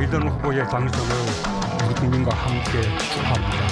바이든 후보의 당선을 우리 국민과 함께 축하합니다.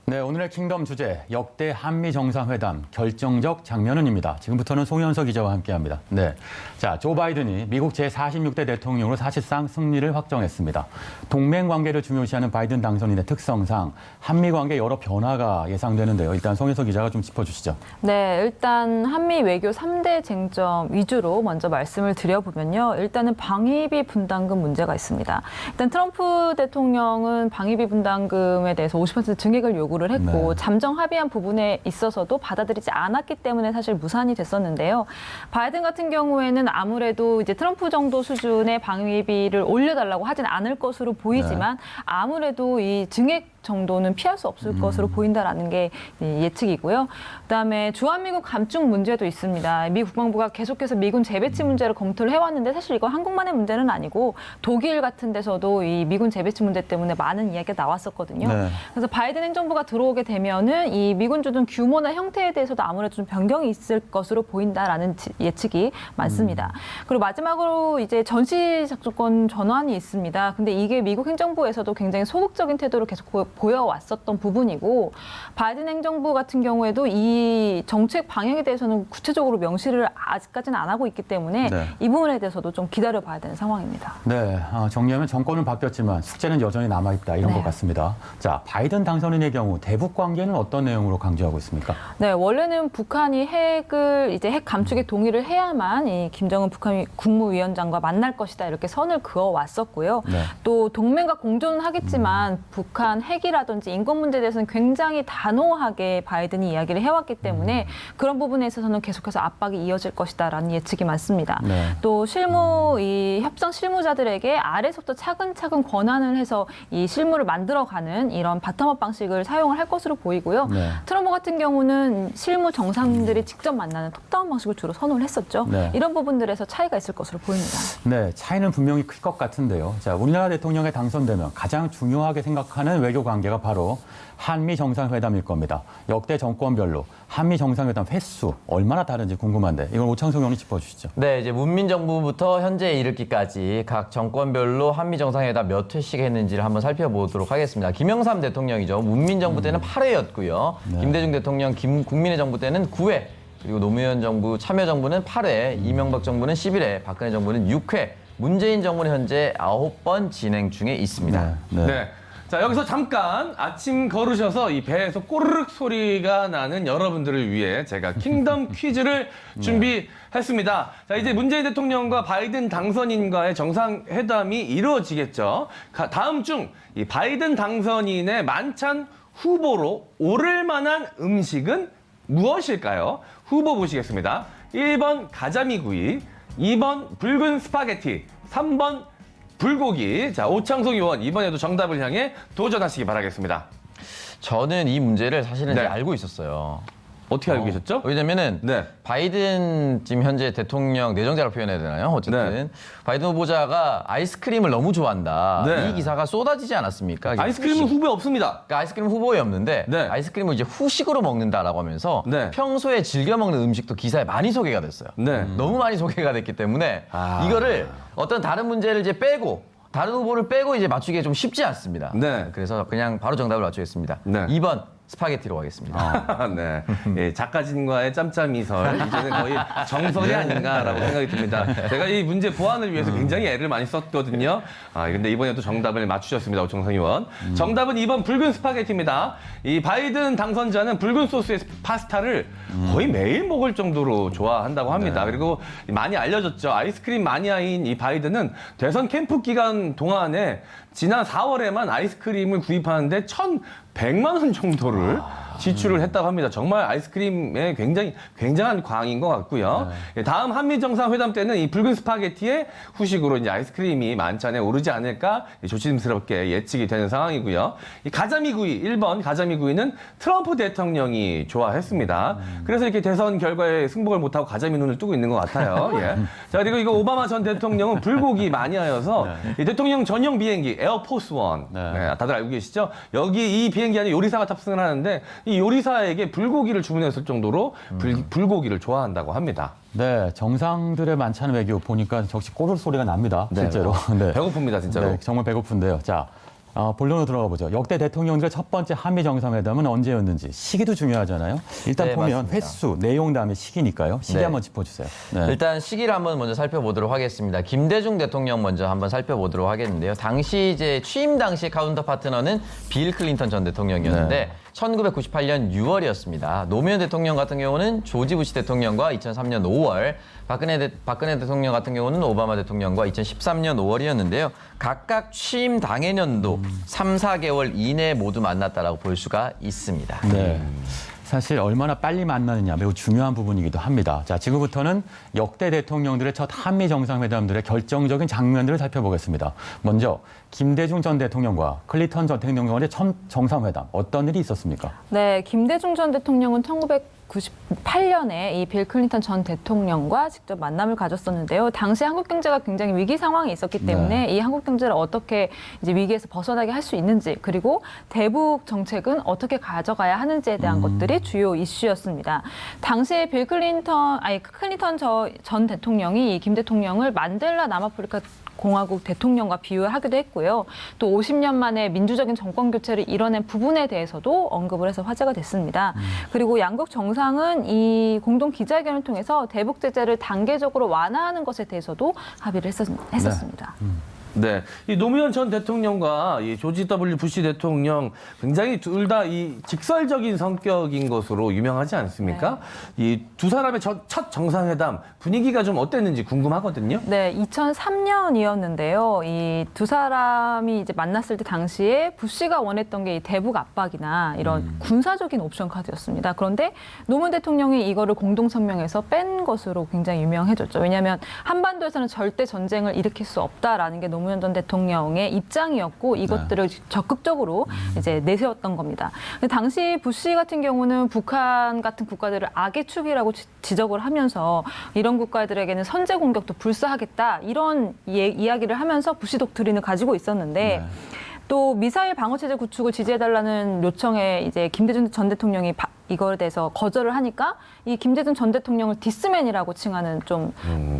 네, 오늘의 킹덤 주제, 역대 한미 정상회담 결정적 장면은입니다. 지금부터는 송현석 기자와 함께합니다. 네, 자, 조 바이든이 미국 제46대 대통령으로 사실상 승리를 확정했습니다. 동맹 관계를 중요시하는 바이든 당선인의 특성상 한미 관계 여러 변화가 예상되는데요. 일단 송현석 기자가 좀 짚어주시죠. 네, 일단 한미 외교 3대 쟁점 위주로 먼저 말씀을 드려보면요. 일단은 방위비 분담금 문제가 있습니다. 일단 트럼프 대통령은 방위비 분담금에 대해서 50% 증액을 요구를 했고, 네, 잠정 합의한 부분에 있어서도 받아들이지 않았기 때문에 사실 무산이 됐었는데요. 바이든 같은 경우에는 아무래도 이제 트럼프 정도 수준의 방위비를 올려달라고 하진 않을 것으로 보이지만, 네, 아무래도 이 증액 정도는 피할 수 없을 것으로 보인다라는 게 예측이고요. 그다음에 주한미군 감축 문제도 있습니다. 미 국방부가 계속해서 미군 재배치 문제를 검토를 해왔는데 사실 이건 한국만의 문제는 아니고 독일 같은 데서도 이 미군 재배치 문제 때문에 많은 이야기가 나왔었거든요. 네. 그래서 바이든 행정부가 들어오게 되면은 이 미군 주둔 규모나 형태에 대해서도 아무래도 좀 변경이 있을 것으로 보인다라는 예측이 많습니다. 그리고 마지막으로 이제 전시 작전권 전환이 있습니다. 근데 이게 미국 행정부에서도 굉장히 소극적인 태도를 계속 보여왔었던 부분이고, 바이든 행정부 같은 경우에도 이 정책 방향에 대해서는 구체적으로 명시를 아직까지는 안 하고 있기 때문에, 네, 이 부분에 대해서도 좀 기다려봐야 되는 상황입니다. 네, 정리하면 정권은 바뀌었지만 숙제는 여전히 남아있다 이런, 네, 것 같습니다. 자, 바이든 당선인의 경우 대북 관계는 어떤 내용으로 강조하고 있습니까? 네, 원래는 북한이 핵 감축에 동의를 해야만 이 김정은 북한 국무위원장과 만날 것이다 이렇게 선을 그어왔었고요. 네. 또 동맹과 공존은 하겠지만 북한 핵이라든지 인권 문제에 대해서는 굉장히 단호하게 바이든이 이야기를 해왔기 때문에 그런 부분에 있어서는 계속해서 압박이 이어질 것이다라는 예측이 많습니다. 네. 또 이 협상 실무자들에게 아래서부터 차근차근 권한을 해서 이 실무를 만들어가는 이런 바텀업 방식을 사용을 할 것으로 보이고요. 네. 트럼프 같은 경우는 실무 정상들이 직접 만나는 톱다운 방식을 주로 선호를 했었죠. 네. 이런 부분들에서 차이가 있을 것으로 보입니다. 네, 차이는 분명히 클 것 같은데요. 자, 우리나라 대통령에 당선되면 가장 중요하게 생각하는 외교 관계가 바로 한미 정상회담일 겁니다. 역대 정권별로 한미 정상회담 횟수 얼마나 다른지 궁금한데 이걸 오창석 의원이 짚어주시죠. 네, 이제 문민 정부부터 현재에 이르기까지 각 정권별로 한미 정상회담 몇 회씩 했는지를 한번 살펴보도록 하겠습니다. 김영삼 대통령이죠. 문민 정부 때는 8회였고요. 네. 김대중 대통령 국민의 정부 때는 9회. 그리고 노무현 정부, 참여정부는 8회, 이명박 정부는 11회, 박근혜 정부는 6회, 문재인 정부는 현재 9번 진행 중에 있습니다. 네. 네. 자, 여기서 잠깐 아침 걸으셔서 이 배에서 꼬르륵 소리가 나는 여러분들을 위해 제가 킹덤 퀴즈를 준비했습니다. 자, 이제 문재인 대통령과 바이든 당선인과의 정상회담이 이루어지겠죠. 다음 중 이 바이든 당선인의 만찬 후보로 오를 만한 음식은 무엇일까요? 후보 보시겠습니다. 1번 가자미구이, 2번 붉은 스파게티, 3번 불고기. 자, 오창석 의원 이번에도 정답을 향해 도전하시기 바라겠습니다. 저는 이 문제를 사실은, 네, 이제 알고 있었어요. 어떻게 알고 계셨죠? 왜냐면은, 네, 바이든 지금 현재 대통령 내정자로 표현해야 되나요? 어쨌든 네, 바이든 후보자가 아이스크림을 너무 좋아한다. 네, 이 기사가 쏟아지지 않았습니까? 아이스크림은 후보에 없습니다. 그러니까 아이스크림 후보에 없는데, 네, 아이스크림을 이제 후식으로 먹는다라고 하면서, 네, 평소에 즐겨 먹는 음식도 기사에 많이 소개가 됐어요. 네, 너무 많이 소개가 됐기 때문에 이거를 어떤 다른 문제를 이제 빼고 다른 후보를 빼고 이제 맞추기가 좀 쉽지 않습니다. 네, 그래서 그냥 바로 정답을 맞추겠습니다. 네. 2번 스파게티로 가겠습니다. 네. 예, 작가진과의 짬짬이설, 이제는 거의 정설이 아닌가라고 생각이 듭니다. 제가 이 문제 보완을 위해서 굉장히 애를 많이 썼거든요. 근데 이번에도 정답을 맞추셨습니다, 오창석 의원. 정답은 2번 붉은 스파게티입니다. 이 바이든 당선자는 붉은 소스의 파스타를 거의 매일 먹을 정도로 좋아한다고 합니다. 네. 그리고 많이 알려졌죠. 아이스크림 마니아인 이 바이든은 대선 캠프 기간 동안에 지난 4월에만 아이스크림을 구입하는데 100만 원 정도를 지출을 했다고 합니다. 정말 아이스크림에 굉장한 광인 것 같고요. 예, 다음 한미 정상회담 때는 이 붉은 스파게티의 후식으로 이제 아이스크림이 만찬에 오르지 않을까 조심스럽게 예측이 되는 상황이고요. 이 가자미구이 1번 가자미구이는 트럼프 대통령이 좋아했습니다. 그래서 이렇게 대선 결과에 승복을 못하고 가자미 눈을 뜨고 있는 것 같아요. 예. 자, 그리고 이거 오바마 전 대통령은 불고기 마니아여서 이 대통령 전용 비행기 에어포스 원 다들 알고 계시죠? 여기 이 비행기 안에 요리사가 탑승을 하는데 이 요리사에게 불고기를 주문했을 정도로 불고기를 좋아한다고 합니다. 네, 정상들의 만찬 외교 보니까 역시 꼬르륵 소리가 납니다. 실제로. 네. 배고픕니다, 진짜로. 네, 정말 배고픈데요. 자, 본론으로 들어가 보죠. 역대 대통령들의 첫 번째 한미 정상회담은 언제였는지 시기도 중요하잖아요. 일단 네, 보면 맞습니다. 횟수, 내용 다음에 시기니까요. 시기 네. 한번 짚어주세요. 네. 일단 시기를 한번 먼저 살펴보도록 하겠습니다. 김대중 대통령 먼저 한번 살펴보도록 하겠는데요. 당시 이제 취임 당시 카운터 파트너는 빌 클린턴 전 대통령이었는데 1998년 6월이었습니다. 노무현 대통령 같은 경우는 조지 부시 대통령과 2003년 5월, 박근혜 대통령 같은 경우는 오바마 대통령과 2013년 5월이었는데요. 각각 취임 당해 년도 3, 4개월 이내에 모두 만났다라고 볼 수가 있습니다. 네. 사실 얼마나 빨리 만나느냐 매우 중요한 부분이기도 합니다. 자, 지금부터는 역대 대통령들의 첫 한미 정상회담들의 결정적인 장면들을 살펴보겠습니다. 먼저 김대중 전 대통령과 클린턴 전 대통령의 첫 정상회담 어떤 일이 있었습니까? 네, 김대중 전 대통령은 1998년에 이 빌 클린턴 전 대통령과 직접 만남을 가졌었는데요. 당시 한국 경제가 굉장히 위기 상황에 있었기 때문에 이 한국 경제를 어떻게 이제 위기에서 벗어나게 할 수 있는지, 그리고 대북 정책은 어떻게 가져가야 하는지에 대한 것들이 주요 이슈였습니다. 당시에 클린턴 전 대통령이 이 김 대통령을 만델라 남아프리카 공화국 대통령과 비유하기도 했고요. 또 50년 만에 민주적인 정권 교체를 이뤄낸 부분에 대해서도 언급을 해서 화제가 됐습니다. 그리고 양국 정상은 이 공동 기자회견을 통해서 대북 제재를 단계적으로 완화하는 것에 대해서도 합의를 했었습니다. 네, 이 노무현 전 대통령과 이 조지 W. 부시 대통령 굉장히 둘 다 이 직설적인 성격인 것으로 유명하지 않습니까? 이 두 사람의 첫 정상회담 분위기가 좀 어땠는지 궁금하거든요. 네, 2003년이었는데요. 이 두 사람이 이제 만났을 때 당시에 부시가 원했던 게 이 대북 압박이나 이런 군사적인 옵션 카드였습니다. 그런데 노무현 대통령이 이거를 공동성명에서 뺀 것으로 굉장히 유명해졌죠. 왜냐하면 한반도에서는 절대 전쟁을 일으킬 수 없다라는 게 노무현 전 대통령의 입장이었고 이것들을 적극적으로 이제 내세웠던 겁니다. 근데 당시 부시 같은 경우는 북한 같은 국가들을 악의 축이라고 지적을 하면서 이런 국가들에게는 선제 공격도 불사하겠다 이런 이야기를 하면서 부시 독트린을 가지고 있었는데 또 미사일 방어 체제 구축을 지지해달라는 요청에 이제 김대중 전 대통령이 이거에 대해서 거절을 하니까 이 김대중 전 대통령을 디스맨이라고 칭하는 좀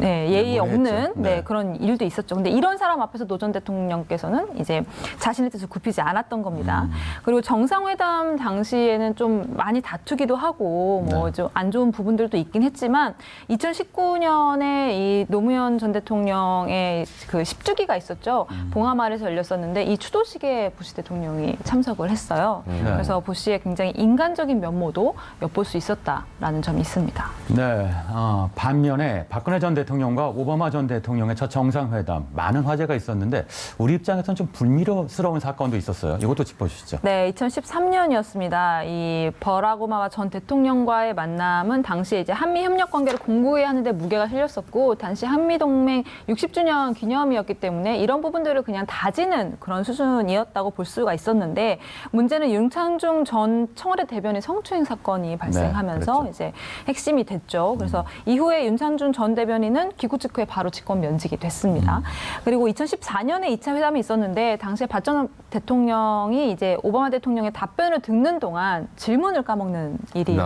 예의 없는 그런 일도 있었죠. 근데 이런 사람 앞에서 노 전 대통령께서는 이제 자신의 뜻을 굽히지 않았던 겁니다. 그리고 정상회담 당시에는 좀 많이 다투기도 하고 뭐 좀 안 좋은 부분들도 있긴 했지만 2019년에 이 노무현 전 대통령의 그 10주기가 있었죠. 봉하마을에서 열렸었는데 이 추도식에 부시 대통령이 참석을 했어요. 그래서 부시의 굉장히 인간적인 면모도 엿볼 수 있었다라는 점이 있습니다. 네, 반면에 박근혜 전 대통령과 오바마 전 대통령의 첫 정상회담 많은 화제가 있었는데 우리 입장에서는 좀 불미스러운 사건도 있었어요. 이것도 짚어주시죠. 네, 2013년이었습니다. 이 버락 오바마 전 대통령과의 만남은 당시에 이제 한미 협력 관계를 공고히 하는데 무게가 실렸었고 당시 한미 동맹 60주년 기념이었기 때문에 이런 부분들을 그냥 다지는 그런 수준이었다고 볼 수가 있었는데 문제는 윤창중 전 청와대 대변인 성추행 사건이 발생하면서 그렇죠. 이제 핵심이 됐죠. 그래서 이후에 윤창중 전 대변인은 귀국 직후에 바로 직권 면직이 됐습니다. 그리고 2014년에 2차 회담이 있었는데 당시에 박 전 대통령이 이제 오바마 대통령의 답변을 듣는 동안 질문을 까먹는 일이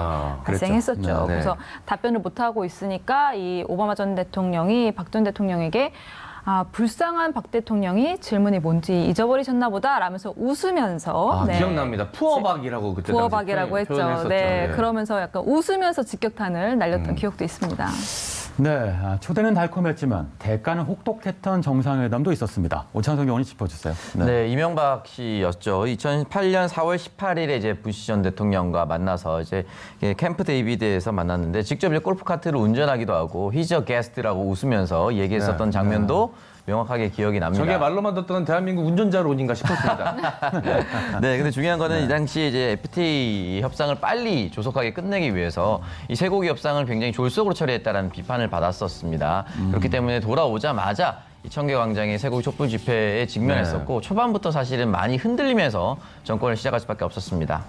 발생했었죠. 그랬죠. 그래서 답변을 못하고 있으니까 이 오바마 전 대통령이 박 전 대통령에게 불쌍한 박 대통령이 질문이 뭔지 잊어버리셨나 보다 라면서 웃으면서 기억납니다. 푸어박이라고 그때 푸어박이라고 했죠. 네, 그러면서 약간 웃으면서 직격탄을 날렸던 기억도 있습니다. 네, 초대는 달콤했지만 대가는 혹독했던 정상회담도 있었습니다. 오창석 의원이 짚어주세요. 네, 이명박 씨였죠. 2008년 4월 18일에 이제 부시 전 대통령과 만나서 이제 캠프 데이비드에서 만났는데 직접 이제 골프 카트를 운전하기도 하고 히저 게스트라고 웃으면서 얘기했었던 장면도 명확하게 기억이 납니다. 저게 말로만 듣던 대한민국 운전자론인가 싶었습니다. 네, 근데 중요한 거는 이 당시 이제 FTA 협상을 빨리 조속하게 끝내기 위해서 이 쇠고기 협상을 굉장히 졸속으로 처리했다라는 비판을 받았었습니다. 그렇기 때문에 돌아오자마자 이 청계광장의 쇠고기 촛불 집회에 직면했었고 초반부터 사실은 많이 흔들리면서 정권을 시작할 수밖에 없었습니다.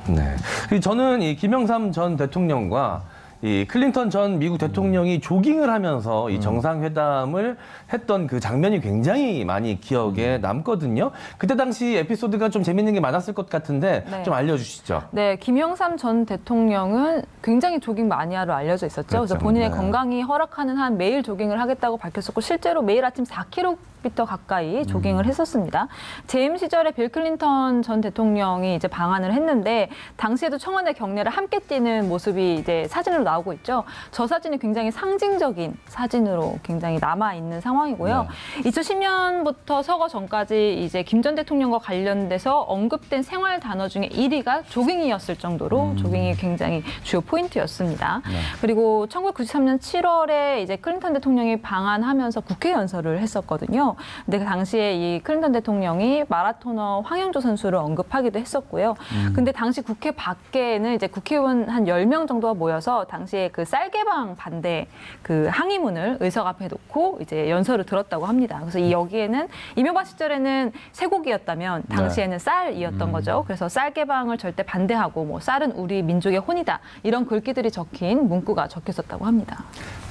네. 그리고 저는 이 김영삼 전 대통령과 이 클린턴 전 미국 대통령이 조깅을 하면서 이 정상회담을 했던 그 장면이 굉장히 많이 기억에 남거든요. 그때 당시 에피소드가 좀 재밌는 게 많았을 것 같은데 네. 좀 알려주시죠. 네, 김영삼 전 대통령은 굉장히 조깅 마니아로 알려져 있었죠. 그렇죠. 그래서 본인의 네. 건강이 허락하는 한 매일 조깅을 하겠다고 밝혔었고 실제로 매일 아침 4km 가까이 조깅을 했었습니다. 재임 시절에 빌 클린턴 전 대통령이 이제 방한을 했는데 당시에도 청와대 경례를 함께 뛰는 모습이 이제 사진으로 나오고 있죠. 저 사진이 굉장히 상징적인 사진으로 굉장히 남아 있는 상황이고요. 2010년부터 서거 전까지 이제 김 전 대통령과 관련돼서 언급된 생활 단어 중에 1위가 조깅이었을 정도로 조깅이 굉장히 주요 포인트였습니다. 그리고 1993년 7월에 이제 클린턴 대통령이 방한하면서 국회 연설을 했었거든요. 근데 그 당시에 이 클린턴 대통령이 마라토너 황영조 선수를 언급하기도 했었고요. 근데 당시 국회 밖에는 이제 국회의원 한 10명 정도가 모여서 당시에 그 쌀 개방 반대 그 항의문을 의석 앞에 놓고 이제 연설을 들었다고 합니다. 그래서 이 여기에는 이명박 시절에는 쇠고기였다면 당시에는 쌀이었던 거죠. 그래서 쌀 개방을 절대 반대하고 뭐 쌀은 우리 민족의 혼이다. 이런 글귀들이 적힌 문구가 적혀 있었다고 합니다.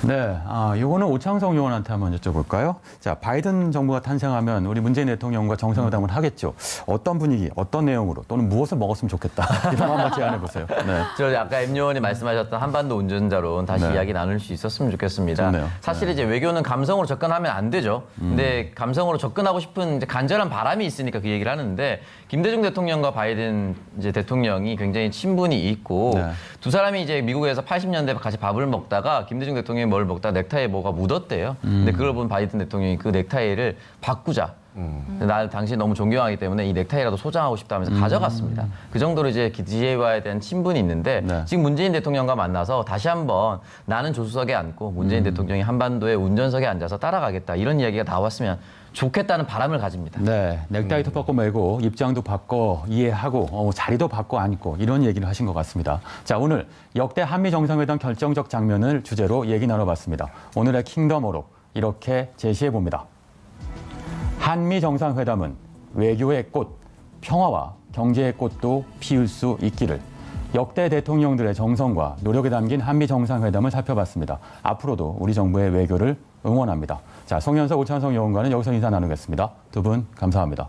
네, 이거는 오창석 의원한테 한번 여쭤볼까요? 자, 바이든 정부가 탄생하면 우리 문재인 대통령과 정상회담을 하겠죠. 어떤 분위기, 어떤 내용으로 또는 무엇을 먹었으면 좋겠다. 이런 한번 제안해 보세요. 네. 저 아까 M 의원이 말씀하셨던 한반도 운전자론 다시 이야기 나눌 수 있었으면 좋겠습니다. 좋네요. 사실 이제 외교는 감성으로 접근하면 안 되죠. 근데 감성으로 접근하고 싶은 이제 간절한 바람이 있으니까 그 얘기를 하는데 김대중 대통령과 바이든 이제 대통령이 굉장히 친분이 있고 네. 두 사람이 이제 미국에서 80년대 같이 밥을 먹다가 김대중 대통령이 뭘 먹다가 넥타이에 뭐가 묻었대요. 근데 그걸 본 바이든 대통령이 그 넥타이를 바꾸자. 나 당신 너무 존경하기 때문에 이 넥타이라도 소장하고 싶다 하면서 가져갔습니다. 그 정도로 이제 DJ와에 대한 친분이 있는데 네. 지금 문재인 대통령과 만나서 다시 한번 나는 조수석에 앉고 문재인 대통령이 한반도의 운전석에 앉아서 따라가겠다 이런 이야기가 나왔으면 좋겠다는 바람을 가집니다. 네, 넥타이도 바꿔 매고 입장도 바꿔 이해하고 자리도 바꿔 앉고 이런 얘기를 하신 것 같습니다. 자, 오늘 역대 한미 정상회담 결정적 장면을 주제로 얘기 나눠봤습니다. 오늘의 킹덤 오록 이렇게 제시해 봅니다. 한미 정상회담은 외교의 꽃, 평화와 경제의 꽃도 피울 수 있기를. 역대 대통령들의 정성과 노력이 담긴 한미 정상회담을 살펴봤습니다. 앞으로도 우리 정부의 외교를 응원합니다. 자, 송현석, 오창석 의원과는 여기서 인사 나누겠습니다. 두 분 감사합니다.